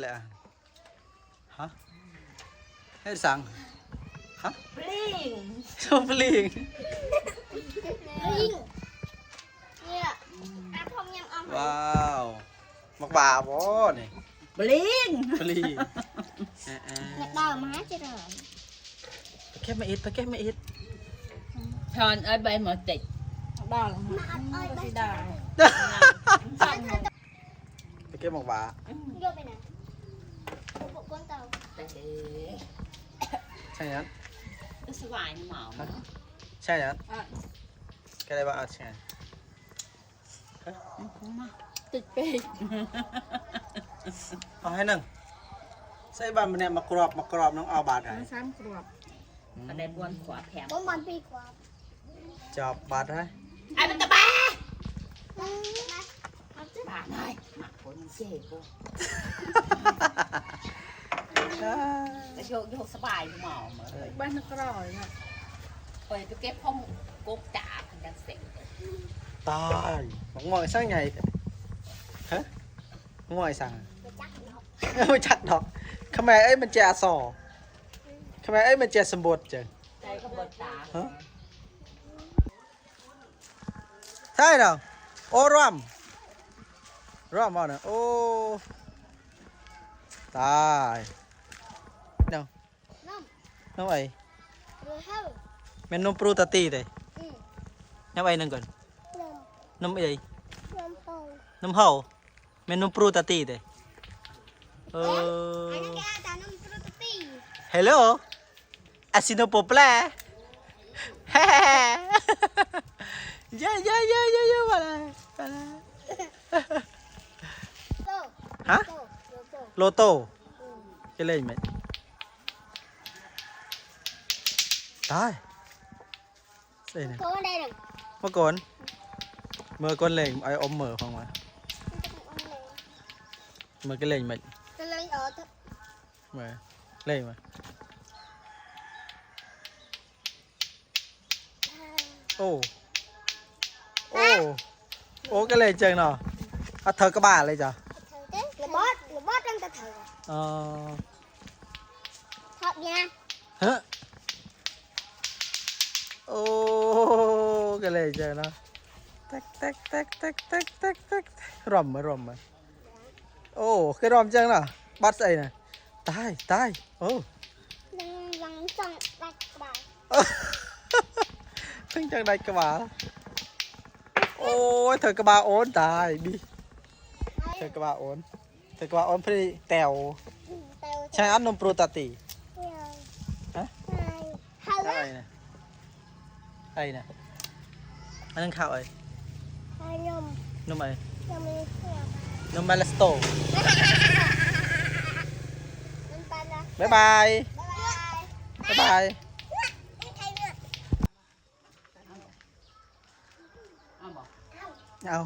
แหละฮะให้สั่งฮะปลิงชอบปลิงเนี่ยอาทมยังเอาว้าวมักบ่าบ่นี่ปลิงปลิงเนี่ยดาวมาจะหน่อย ไปแค่มาอิดไปแค่มาอิด ช้อนไอ้ใบหมอติดดาว มาอัดอ้อยไป ดาว ไปแค่มักบ่า โยกไปไหนปกก้นเตา ใช่นั้น สบายหมอ ใช่นั้นก็ได้ว่าใช่ ติดปีก เอาให้หนึ่งใส่บานมันเนี่ยมากรอบน้องเอาบาดไหน ซ้ำกรอบก็ได้บวนขวาแผง ต้นมันปีกว่า จอบบาดได้ ไอ้มันตะบ้า เอาจ้ะ บ้าหน่อยหมักผลเจ๊กูจะโยกสบายหมอมาเลยบ้านนักร้อยนะไปเก็บห้องกุ๊กจ่าพันดังเสง ตายมังมอยสั่งไงฮะมังมอยสั่ง ไปจักเนาะ ไม่จักดอกขมายเอ้ยมันแจสอขมายเอ้ยมันแจสมบูรณ์จัง ใจก็บดตา ใช่เหรอโอ้ร่ำเอาเนี่ยโอ้ตายเนาะ น้ น้องไอ้ ำหรือเฮ้า เมนูปรูตาตีเลย อืม น้ำไอ้นั่งก่อน ลม น้ำไอ้ ลมโป่ง น้ำเฮาเมนูปรูตาตีเลยอันนั้นแกอาจารย์น้ำปรุตตี Hello Asino Popla Ya walaโต Hả โตโต Lotto อืม cái lên mày Đấy Đây này โตได้หนึ่ง Mất con Mơ con lên ai ôm mở không mà มันจะเป็นอะไร Mơ cái lên mày จะเลยเอาเถอะ Mở Lên mà Ô Ô Ô cái lên chân nào À thờ các bà lên chà เถอะเด้หรือบอสตั้งแต่เถอะ Ờ ชอบเนี่ย Hả Ô cái lên chân nó Tách tách tách tách tách tách tách Rầm mà Ô cái rầm chân nào Bắt dậy này Tai Ô ยังจังได้กระบา Thằng chân đây các bà Ôi thằng các bà ổn tài đi Thằng các bà ổn Thằng các bà ổn phải tèo เตา Chai ăn nôm pro tati เดียว Hả ฮัลโหล Đây nè Đây nè Ăn ăn khảo ấy ไอ้นม Nôm ấy ยังไม่เที่ยว Nôm malasto มันไปนะ Bye bye บ๊ายบาย Bye bye ใครเนี่ย เอาบอก Nhau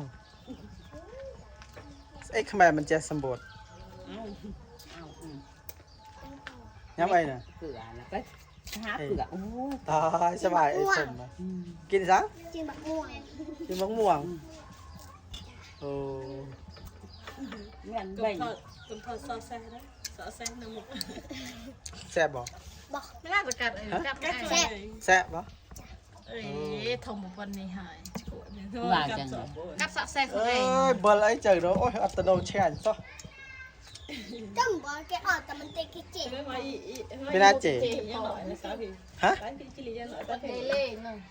Ê không mẹ mình che xâm bột เอา Nhắm ấy nè เกลือแล้วก็หาเกลือโอ้ Thôi sao bài ấy sầm mà Kinh sao จิมบักม่วง Kinh bóng muồng Ồ เงินเบ่ง Tụi thơ so xe nằm một Xẹp bỏ บอก Mấy lát rồi cắt ở cắt Cắt cái xe. này Xẹp bỏ Ê, thông một phần này hại Vàng chẳng rồi. Cắt sọ xe không Ơi này bờ lấy trời đó ôi ở tận đầu chèn sao จังบอกแกออกแต่มันเตะขี้เจ็บ Bên Bên ai chị? Chị nói là sao thì Hả Đấy thì chị lý do nói có thể lên rồi